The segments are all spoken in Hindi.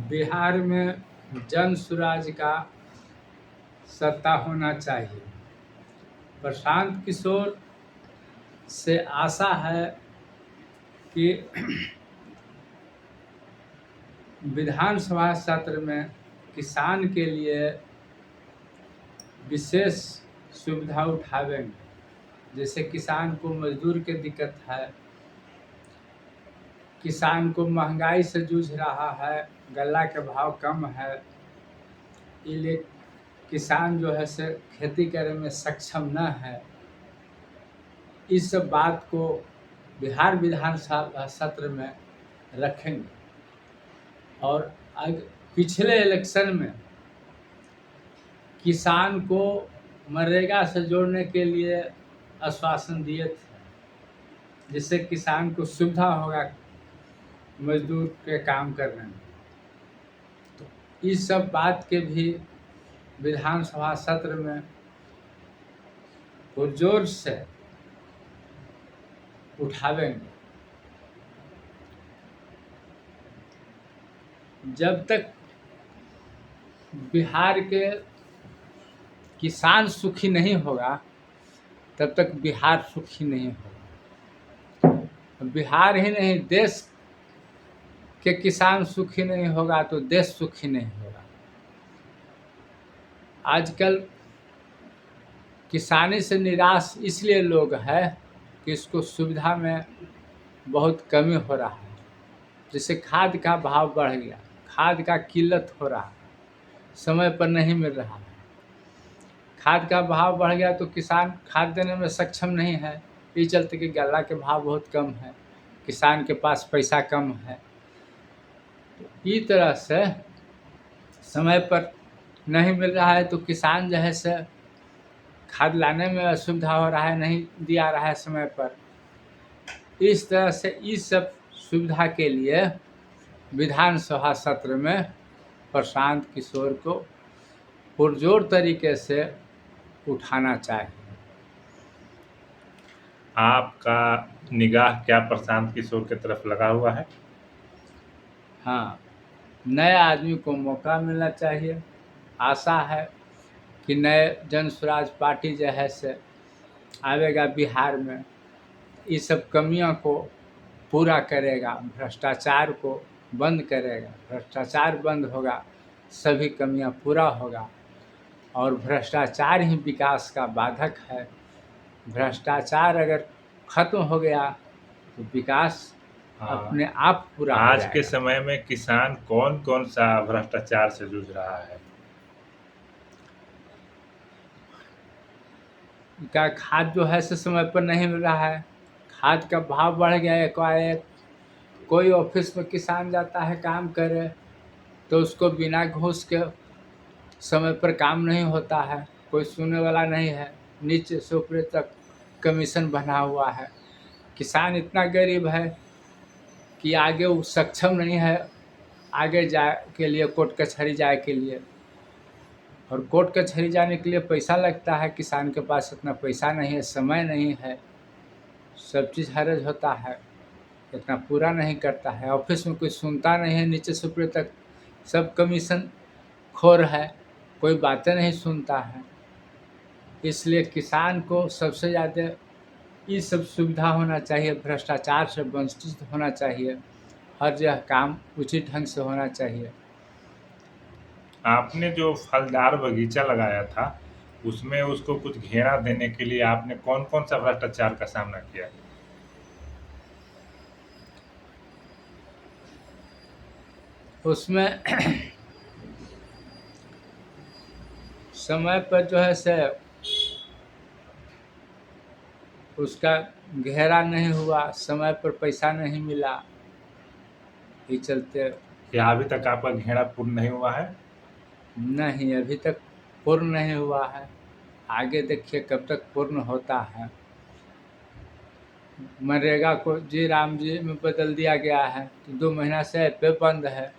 बिहार में जन स्वराज का सत्ता होना चाहिए। प्रशांत किशोर से आशा है कि विधानसभा सत्र में किसान के लिए विशेष सुविधा उठावेंगे। जैसे किसान को मजदूर की दिक्कत है, किसान को महंगाई से जूझ रहा है, गल्ला के भाव कम है, इसलिए किसान जो है से खेती करने में सक्षम न है। इस सब बात को बिहार विधानसभा सत्र में रखेंगे। और पिछले इलेक्शन में किसान को मनरेगा से जोड़ने के लिए आश्वासन दिए थे, जिससे किसान को सुविधा होगा मजदूर के काम करने में। तो इस सब बात के भी विधानसभा सत्र में पुरजोर से उठावेंगे। जब तक बिहार के किसान सुखी नहीं होगा तब तक बिहार सुखी नहीं होगा। बिहार ही नहीं, देश के किसान सुखी नहीं होगा तो देश सुखी नहीं होगा। आजकल किसानी से निराश इसलिए लोग है कि इसको सुविधा में बहुत कमी हो रहा है। जैसे खाद का भाव बढ़ गया, खाद का किल्लत हो रहा है, समय पर नहीं मिल रहा है। खाद का भाव बढ़ गया तो किसान खाद देने में सक्षम नहीं है। इस चलते कि गल्ला के भाव बहुत कम है, किसान के पास पैसा कम है। इस तरह से समय पर नहीं मिल रहा है तो किसान जो है से खाद लाने में असुविधा हो रहा है, नहीं दिया रहा है समय पर। इस तरह से इस सब सुविधा के लिए विधानसभा सत्र में प्रशांत किशोर को पुरजोर तरीके से उठाना चाहिए। आपका निगाह क्या प्रशांत किशोर की तरफ लगा हुआ है? हाँ, नए आदमी को मौका मिलना चाहिए। आशा है कि नए जन स्वराज पार्टी जो है से आवेगा बिहार में, इस सब कमियों को पूरा करेगा, भ्रष्टाचार को बंद करेगा। भ्रष्टाचार बंद होगा, सभी कमियां पूरा होगा। और भ्रष्टाचार ही विकास का बाधक है। भ्रष्टाचार अगर खत्म हो गया तो विकास अपने आप पूरा हो आज जाएगा। के समय में किसान कौन कौन सा भ्रष्टाचार से जूझ रहा है? का खाद जो है से समय पर नहीं मिल रहा है, खाद का भाव बढ़ गया एकाएक। कोई ऑफिस में किसान जाता है काम करे तो उसको बिना घूस के समय पर काम नहीं होता है, कोई सुनने वाला नहीं है। नीचे से ऊपर तक कमीशन बना हुआ है। किसान इतना गरीब है कि आगे वो सक्षम नहीं है आगे जाए के लिए, कोर्ट कचहरी जाए के लिए। और कोर्ट कचहरी जाने के लिए पैसा लगता है, किसान के पास इतना पैसा नहीं है, समय नहीं है, सब चीज़ हरज होता है, इतना पूरा नहीं करता है। ऑफिस में कोई सुनता नहीं है, नीचे से ऊपर तक सब कमीशन खोर है, कोई बातें नहीं सुनता है। इसलिए किसान को सबसे ज़्यादा ये सब सुविधा होना चाहिए, भ्रष्टाचार से वंचित होना चाहिए, हर जगह काम उचित ढंग से होना चाहिए। आपने जो फलदार बगीचा लगाया था उसमें उसको कुछ घेरा देने के लिए आपने कौन कौन सा भ्रष्टाचार का सामना किया? उसमें समय पर जो है से उसका घेरा नहीं हुआ, समय पर पैसा नहीं मिला, इस चलते क्या अभी तक आपका घेरा पूर्ण नहीं हुआ है? नहीं, अभी तक पूर्ण नहीं हुआ है। आगे देखिए कब तक पूर्ण होता है। मनरेगा को जी राम जी में बदल दिया गया है तो 2 महीना से ऐप पे बंद है,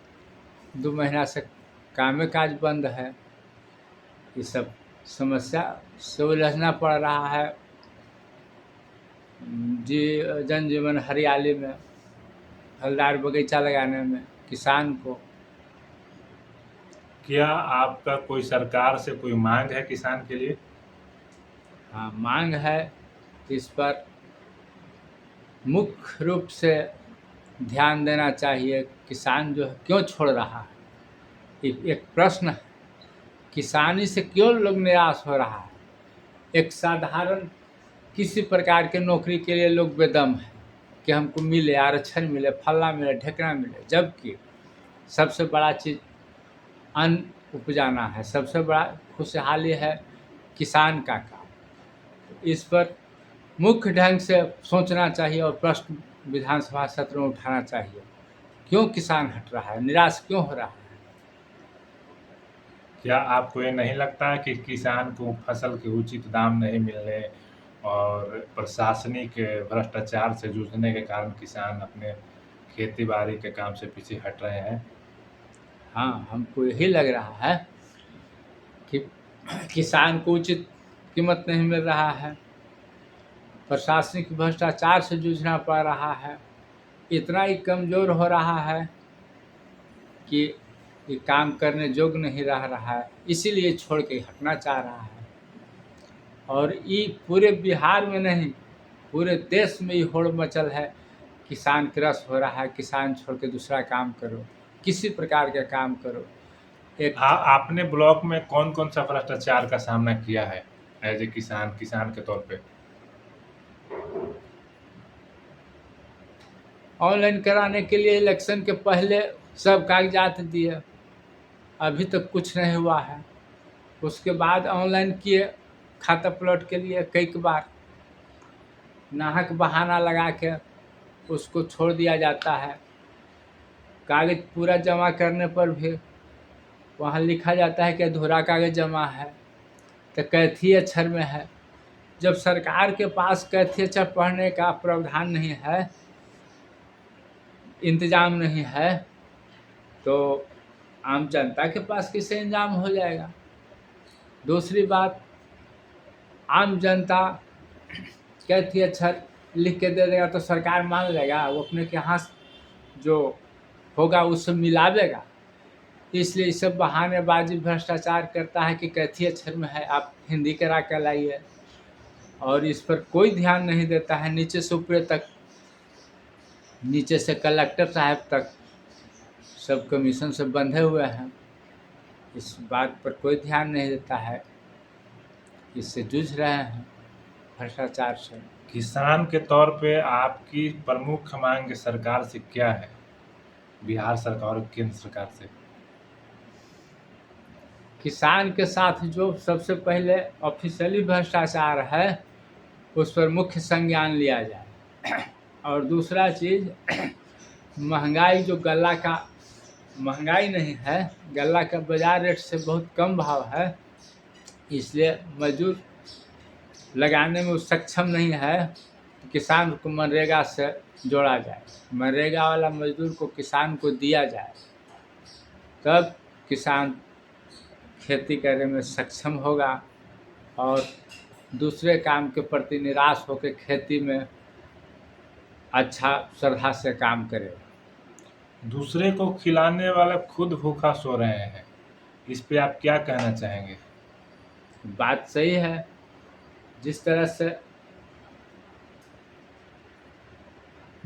2 महीना से कामे काज बंद है। ये सब समस्या से उलझना पड़ रहा है जी जनजीवन हरियाली में, फलदार बगीचा लगाने में किसान को। क्या आपका कोई सरकार से कोई मांग है किसान के लिए? हाँ, मांग है कि इस पर मुख्य रूप से ध्यान देना चाहिए। किसान जो है क्यों छोड़ रहा है, एक प्रश्न है। किसानी से क्यों लोग निराश हो रहा है। एक साधारण किसी प्रकार के नौकरी के लिए लोग बेदम है कि हमको मिले, आरक्षण मिले, फलना मिले, ढेकना मिले, जबकि सबसे बड़ा चीज़ अन्न उपजाना है, सबसे बड़ा खुशहाली है किसान का काम। इस पर मुख्य ढंग से सोचना चाहिए और प्रश्न विधानसभा सत्र में उठाना चाहिए। क्यों किसान हट रहा है, निराश क्यों हो रहा है। क्या आपको ये नहीं लगता है कि किसान को फसल के उचित दाम नहीं मिलने और प्रशासनिक भ्रष्टाचार से जूझने के कारण किसान अपने खेती-बाड़ी के काम से पीछे हट रहे हैं? हाँ, हमको यही लग रहा है कि किसान को उचित कीमत नहीं मिल रहा है, प्रशासनिक भ्रष्टाचार से जूझना पड़ रहा है, इतना ही कमज़ोर हो रहा है कि ये काम करने योग्य नहीं रह रहा है, इसीलिए छोड़ के हटना चाह रहा है। और ये पूरे बिहार में नहीं, पूरे देश में ये होड़ मचल है। किसान क्रश हो रहा है, किसान छोड़ के दूसरा काम करो, किसी प्रकार का काम करो। एक आपने ब्लॉक में कौन-कौन सा भ्रष्टाचार का सामना किया है एज़ ए किसान के तौर पे? ऑनलाइन कराने के लिए इलेक्शन के पहले सब कागजात दिए, अभी तक कुछ नहीं हुआ है। उसके बाद ऑनलाइन किए खाता प्लॉट के लिए कई बार, नाहक बहाना लगा के उसको छोड़ दिया जाता है। कागज़ पूरा जमा करने पर भी वहाँ लिखा जाता है कि अधूरा कागज़ जमा है, तो कैथी अक्षर में है। जब सरकार के पास कैथी अक्षर पढ़ने का प्रावधान नहीं है, इंतज़ाम नहीं है, तो आम जनता के पास किससे इंतज़ाम हो जाएगा। दूसरी बात, आम जनता कैथी अक्षर लिख के दे देगा तो सरकार मान लेगा, वो अपने के यहाँ जो होगा उससे मिलावेगा। इसलिए ये सब बहानेबाजी भ्रष्टाचार करता है कि कैथी अक्षर में है, आप हिंदी करा के लाइए। और इस पर कोई ध्यान नहीं देता है, नीचे से ऊपर तक, नीचे से कलेक्टर साहब तक सब कमीशन से बंधे हुए हैं। इस बात पर कोई ध्यान नहीं देता है, इससे जूझ रहे हैं भ्रष्टाचार से। किसान के तौर पे आपकी प्रमुख मांग सरकार से क्या है? बिहार सरकार और केंद्र सरकार से? किसान के साथ जो सबसे पहले ऑफिशियली भ्रष्टाचार है उस पर मुख्य संज्ञान लिया जाए। और दूसरा चीज़, महंगाई जो गल्ला का महंगाई नहीं है, गल्ला का बाज़ार रेट से बहुत कम भाव है, इसलिए मजदूर लगाने में वो सक्षम नहीं है। किसान को मनरेगा से जोड़ा जाए, मनरेगा वाला मजदूर को किसान को दिया जाए, तब किसान खेती करने में सक्षम होगा और दूसरे काम के प्रति निराश होकर खेती में अच्छा श्रद्धा से काम करेगा। दूसरे को खिलाने वाला खुद भूखा सो रहे हैं, इस पे आप क्या कहना चाहेंगे? बात सही है। जिस तरह से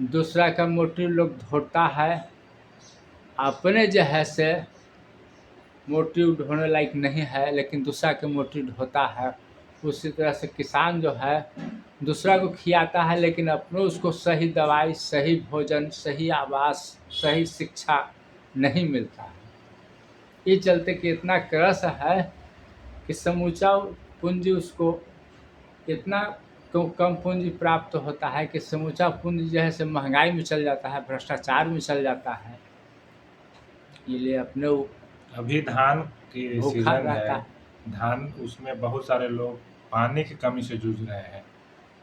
दूसरा का मोटिव लोग ढोता है, अपने जो है से मोटिव ढोने लायक नहीं है, लेकिन दूसरा के मोटिव ढोता है। उसी तरह से किसान जो है दूसरा को खिलाता है, लेकिन अपने उसको सही दवाई, सही भोजन, सही आवास, सही शिक्षा नहीं मिलता है। ये चलते कि इतना क्रस है कि समूचा पूंजी उसको इतना कम पूंजी प्राप्त होता है कि समूचा पूंजी जो है से महंगाई में चल जाता है, भ्रष्टाचार में चल जाता है। इसलिए अपने अभी धान की भूखा सीजन रहता है, है। धान उसमें बहुत सारे लोग पानी की कमी से जूझ रहे हैं,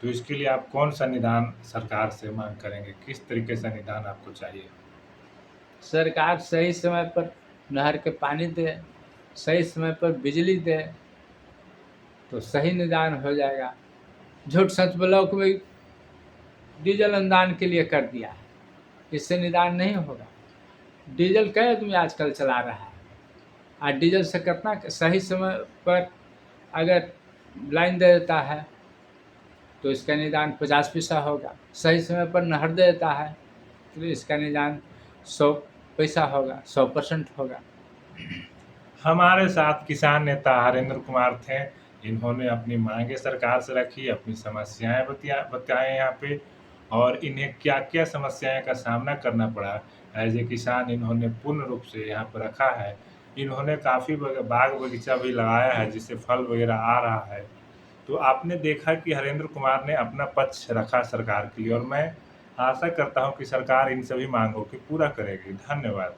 तो इसके लिए आप कौन सा निदान सरकार से मांग करेंगे? किस तरीके से निदान आपको चाहिए? सरकार सही समय पर नहर के पानी दे, सही समय पर बिजली दे, तो सही निदान हो जाएगा। झूठ सच ब्लॉक में डीजल अनुदान के लिए कर दिया है, इससे निदान नहीं होगा। डीजल कई आदमी आजकल चला रहा है, और डीजल से कितना सही समय पर अगर लाइन दे देता है तो इसका निदान 50 पैसा होगा, सही समय पर नहर दे देता है तो इसका निदान 100 पैसा होगा, 100% होगा। हमारे साथ किसान नेता हरेंद्र कुमार थे। इन्होंने अपनी मांगे सरकार से रखी, अपनी समस्याएं बताएं यहाँ पे, और इन्हें क्या क्या समस्याएं का सामना करना पड़ा। एज ए किसान इन्होंने पूर्ण रूप से यहाँ पर रखा है। इन्होंने काफ़ी बाग बगीचा भी लगाया है जिससे फल वगैरह आ रहा है। तो आपने देखा कि हरेंद्र कुमार ने अपना पक्ष रखा सरकार के लिए, और मैं आशा करता हूँ कि सरकार इन सभी मांगों को पूरा करेगी। धन्यवाद।